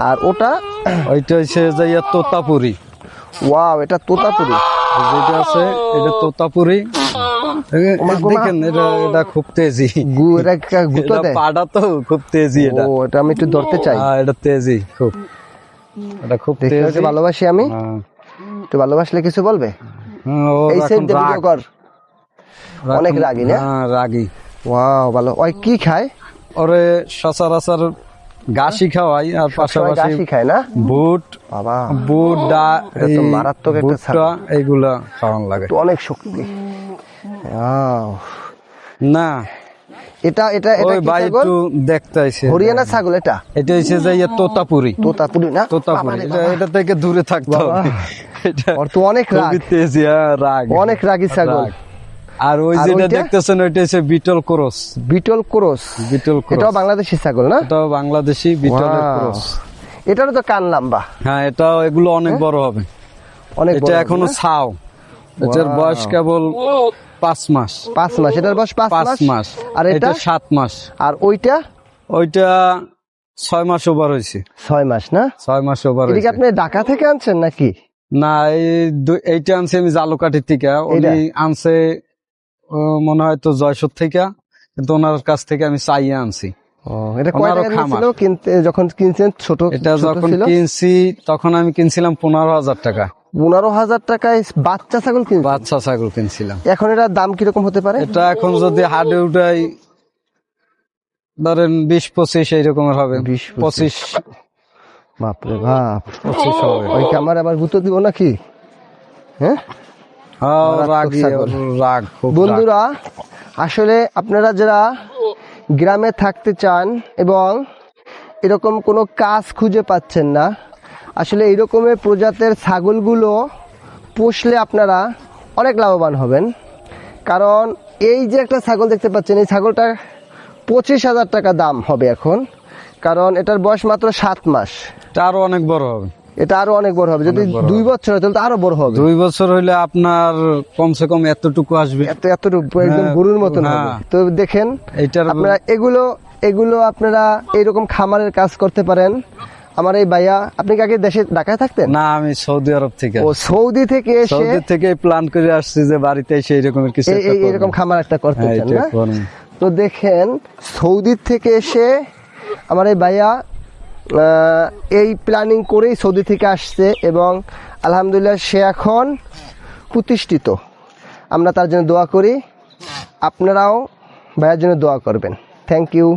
আর ওটা ওইটা হচ্ছে যে তোতাপুরি। ওয়াও, এটা তোতাপুরি। যেটা আছে এটা তোতাপুরি। দেখেন এটা খুব তেজি, পাটা তো খুব তেজি। এটা আমি একটু ধরতে চাই। এটা তেজি খুব, এটা খুব তেজি। ভালোবাসি আমি, একটু ভালোবাসলে কিছু বলবে? এই সাইড দিয়ে ভিডিও কর। অনেক রাগী না? রাগী। ওয়াও, ভালো। ওই কি খায়? ওরে সচরাচর ঘাসি খাওয়াই, আর পাশাপাশি খায় না বুট, বাবা, বুট মারাত্মক একটা ভুট্টা এইগুলা খাওয়ান লাগে। অনেক শক্তি। না এটা এটা এটা ওই ভাই একটু দেখতে আইছে হরিয়ানা ছাগল। এটা হচ্ছে যে তোতাপুরি। তোতাপুরি না? তোতাপুরি। এটা থেকে দূরে থাকতে হবে। এটা ওর তো অনেক রাগ, তেজি, রাগ, অনেক রাগী ছাগল। আর ওই যেটা দেখতেছেন ওইটা হচ্ছে Beetal cross. Beetal cross, Beetal cross. এটাও বাংলাদেশি ছাগল না? এটাও বাংলাদেশি বিটল ক্রস। এটারও তো কান লম্বা। হ্যাঁ, এটা এগুলো অনেক বড় হবে। অনেক বড়। এটা এখনো ছাও, এটার বয়স কেবল 5 মাস। 5 মাস? এটার বয়স 5 মাস। আর এটা 7 মাস। আর ওইটা 6 মাস ওভার হয়েছে। 6 মাস না? 6 মাস ওভার হয়েছে। এটা কি আপনি ঢাকা থেকে আনছেন নাকি? না, এইটা আনছি আমি জালুকাঠির থেকে। উনি আনছে মনে হয় তো জয়সর থেকে, কিন্তু ওনার কাছ থেকে আমি চাইয়ে আনছি। এটা কয় টাকা ছিল কিনতে? যখন কিনছেন ছোট, এটা যখন কিনছি তখন আমি কিনছিলাম 15,000 টাকা। 15,000 টাকায় বাচ্চা ছাগল কিনছি? বাচ্চা ছাগল কিনছিলাম। এখন এটার দাম কিরকম হতে পারে? এটা এখন যদি হাটে উঠাই ধরেন 20-25 এইরকমের হবে। 20-25। বাপরে বাপ, 25 হবে। ওই আমার আবার গুঁতো দিব নাকি? হ্যাঁ, রাগ। বন্ধুরা, আসলে আপনারা যারা গ্রামে থাকতে চান এবং এরকম কোনো কাজ খুঁজে পাচ্ছেন না, আসলে এইরকমের প্রজাতির ছাগলগুলো পুষলে আপনারা অনেক লাভবান হবেন। কারণ এই যে একটা ছাগল দেখতে পাচ্ছেন, এই ছাগলটা 25,000 টাকা দাম হবে এখন, কারণ এটার বয়স মাত্র 7 মাস। এটা আরো অনেক বড় হবে। এটা আরো অনেক বড় হবে। যদি 2 বছর হয় তাহলে তো আরো বড় হবে। 2 বছর হইলে আপনার কমসে কম এতটুকু আসবে, এতটুকু একদম গরুর মতন হবে। তো দেখেন, আপনারা এগুলো আপনারা এইরকম খামারের কাজ করতে পারেন। আমার এই ভাইয়া, আপনি কি আগে দেশে ঢাকায় থাকতেন? না, আমি সৌদি আরব থেকে। ও, সৌদি থেকে এসে? সৌদি থেকে প্ল্যান করে আসছি যে বাড়িতে এসে এরকমের কিছু এরকম খামার একটা করতে চান না? তো দেখেন, সৌদি থেকে এসে আমার এই ভাইয়া এই প্ল্যানিং করেই সৌদি থেকে আসছে এবং আলহামদুলিল্লাহ সে এখন প্রতিষ্ঠিত। আমরা তার জন্য দোয়া করি, আপনারাও ভাইয়ার জন্য দোয়া করবেন। Thank you.